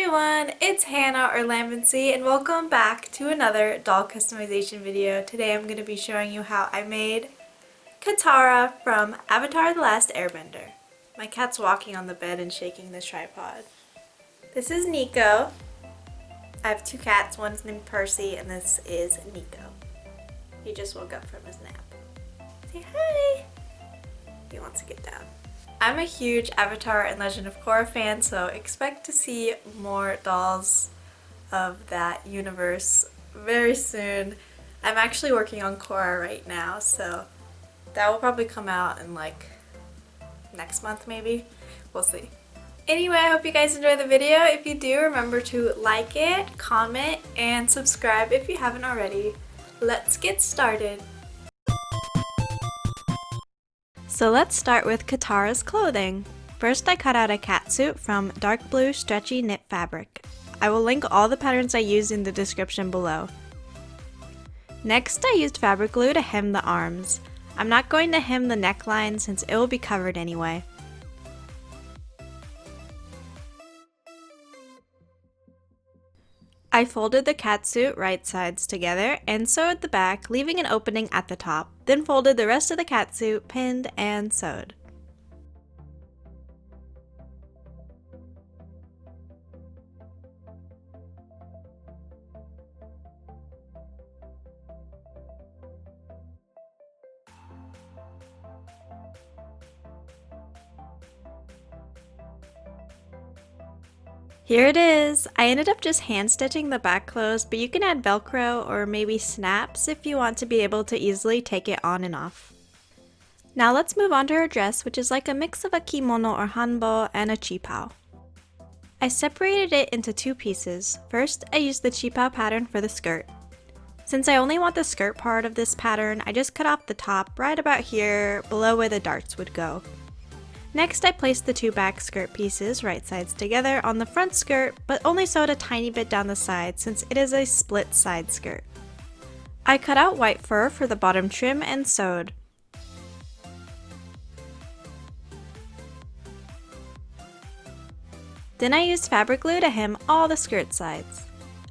everyone, it's Hannah or Lambency and welcome back to another doll customization video. Today I'm going to be showing you how I made Katara from Avatar: The Last Airbender. My cat's walking on the bed and shaking the tripod. This is Nico. I have two cats, one's named Percy and this is Nico. He just woke up from his nap. Say hi! He wants to get down. I'm a huge Avatar and Legend of Korra fan, so expect to see more dolls of that universe very soon. I'm actually working on Korra right now, so that will probably come out in like next month maybe. We'll see. Anyway, I hope you guys enjoy the video. If you do, remember to like it, comment, and subscribe if you haven't already. Let's get started. So let's start with Katara's clothing. First I cut out a catsuit from dark blue stretchy knit fabric. I will link all the patterns I used in the description below. Next I used fabric glue to hem the arms. I'm not going to hem the neckline since it will be covered anyway. I folded the catsuit right sides together and sewed the back, leaving an opening at the top, then folded the rest of the catsuit, pinned, and sewed. Here it is! I ended up just hand stitching the back closed, but you can add Velcro or maybe snaps if you want to be able to easily take it on and off. Now let's move on to her dress, which is like a mix of a kimono or hanbok and a qipao. I separated it into two pieces. First, I used the qipao pattern for the skirt. Since I only want the skirt part of this pattern, I just cut off the top right about here, below where the darts would go. Next, I placed the two back skirt pieces right sides together on the front skirt, but only sewed a tiny bit down the side since it is a split side skirt. I cut out white fur for the bottom trim and sewed. Then I used fabric glue to hem all the skirt sides.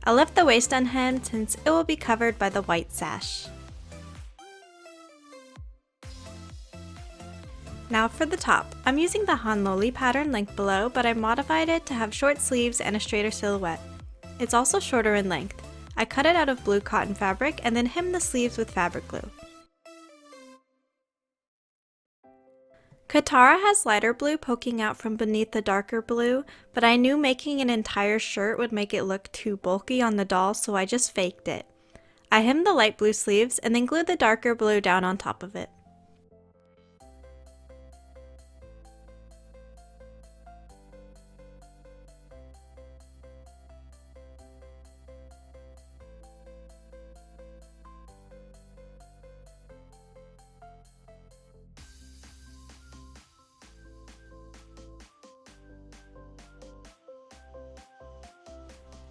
I left the waist unhemmed since it will be covered by the white sash. Now for the top. I'm using the Hanloli pattern linked below, but I modified it to have short sleeves and a straighter silhouette. It's also shorter in length. I cut it out of blue cotton fabric and then hemmed the sleeves with fabric glue. Katara has lighter blue poking out from beneath the darker blue, but I knew making an entire shirt would make it look too bulky on the doll, so I just faked it. I hemmed the light blue sleeves and then glued the darker blue down on top of it.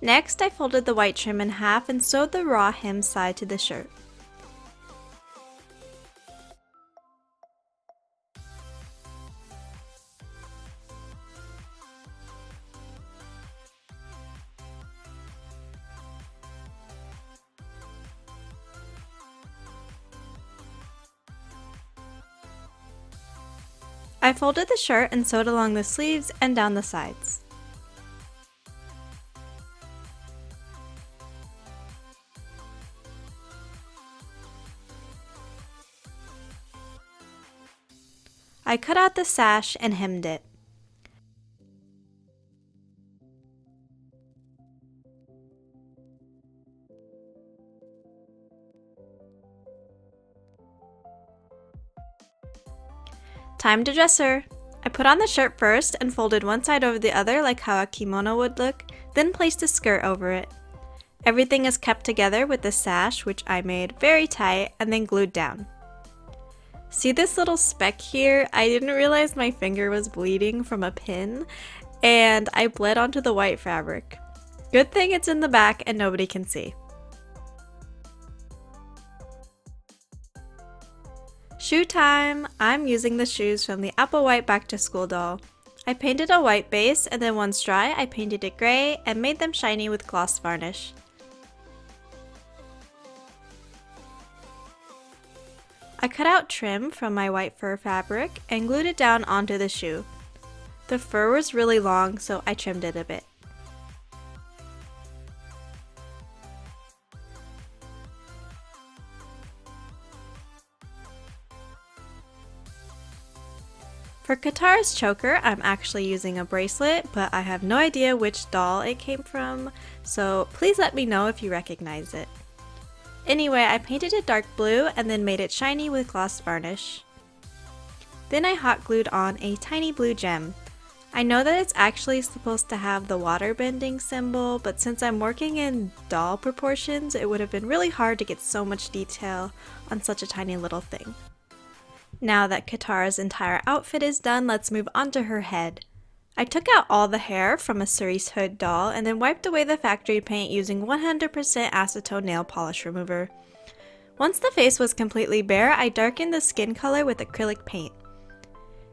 Next, I folded the white trim in half and sewed the raw hem side to the shirt. I folded the shirt and sewed along the sleeves and down the sides. I cut out the sash and hemmed it. Time to dress her! I put on the shirt first and folded one side over the other like how a kimono would look, then placed a skirt over it. Everything is kept together with the sash, which I made very tight and then glued down. See this little speck here? I didn't realize my finger was bleeding from a pin and I bled onto the white fabric. Good thing it's in the back and nobody can see. Shoe time! I'm using the shoes from the Apple White Back to School doll. I painted a white base, and then once dry, I painted it gray and made them shiny with gloss varnish. I cut out trim from my white fur fabric and glued it down onto the shoe. The fur was really long, so I trimmed it a bit. For Katara's choker, I'm actually using a bracelet, but I have no idea which doll it came from, so please let me know if you recognize it. Anyway, I painted it dark blue and then made it shiny with gloss varnish. Then I hot glued on a tiny blue gem. I know that it's actually supposed to have the water bending symbol, but since I'm working in doll proportions, it would have been really hard to get so much detail on such a tiny little thing. Now that Katara's entire outfit is done, let's move on to her head. I took out all the hair from a cerise hood doll and then wiped away the factory paint using 100% acetone nail polish remover. Once the face was completely bare, I darkened the skin color with acrylic paint.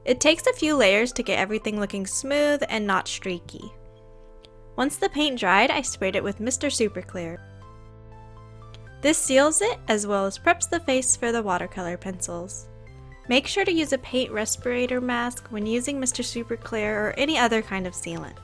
It takes a few layers to get everything looking smooth and not streaky. Once the paint dried, I sprayed it with Mr. Super Clear. This seals it as well as preps the face for the watercolor pencils. Make sure to use a paint respirator mask when using Mr. Super Clear or any other kind of sealant.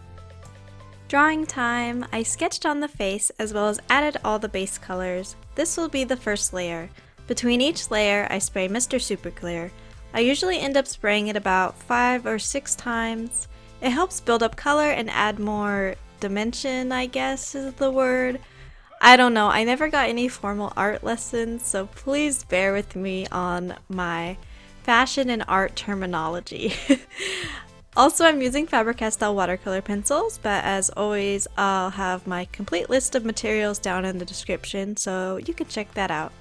Drawing time, I sketched on the face as well as added all the base colors. This will be the first layer. Between each layer, I spray Mr. Super Clear. I usually end up spraying it about 5 or 6 times. It helps build up color and add more dimension, I guess is the word. I don't know, I never got any formal art lessons, so please bear with me on my fashion and art terminology. Also, I'm using Faber-Castell watercolor pencils, but as always, I'll have my complete list of materials down in the description, so you can check that out.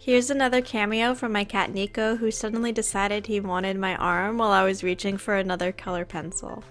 Here's another cameo from my cat Nico, who suddenly decided he wanted my arm while I was reaching for another color pencil.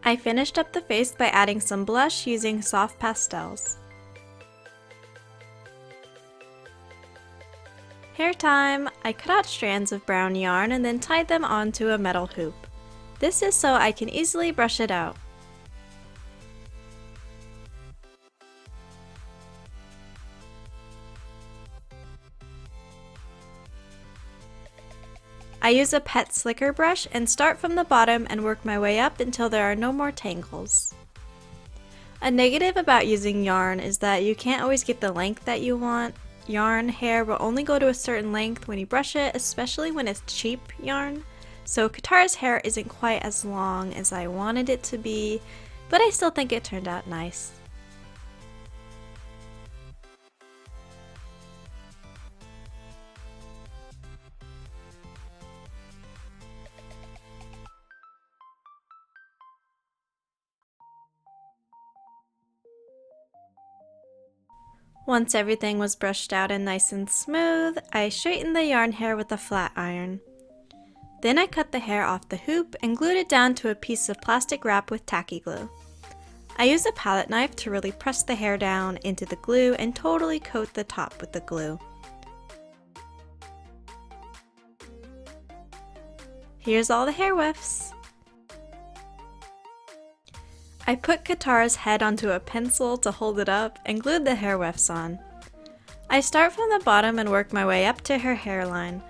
I finished up the face by adding some blush using soft pastels. Hair time! I cut out strands of brown yarn and then tied them onto a metal hoop. This is so I can easily brush it out. I use a pet slicker brush and start from the bottom and work my way up until there are no more tangles. A negative about using yarn is that you can't always get the length that you want. Yarn hair will only go to a certain length when you brush it, especially when it's cheap yarn. So Katara's hair isn't quite as long as I wanted it to be, but I still think it turned out nice. Once everything was brushed out and nice and smooth, I straightened the yarn hair with a flat iron. Then I cut the hair off the hoop and glued it down to a piece of plastic wrap with tacky glue. I used a palette knife to really press the hair down into the glue and totally coat the top with the glue. Here's all the hair wefts. I put Katara's head onto a pencil to hold it up and glued the hair wefts on. I start from the bottom and work my way up to her hairline.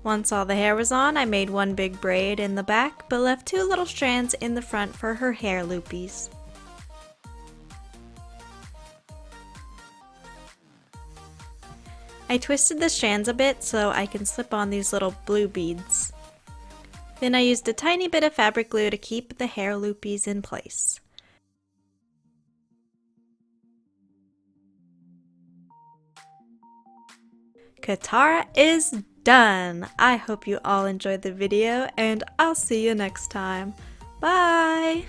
Once all the hair was on, I made one big braid in the back, but left two little strands in the front for her hair loopies. I twisted the strands a bit so I can slip on these little blue beads. Then I used a tiny bit of fabric glue to keep the hair loopies in place. Katara is done! I hope you all enjoyed the video, and I'll see you next time. Bye!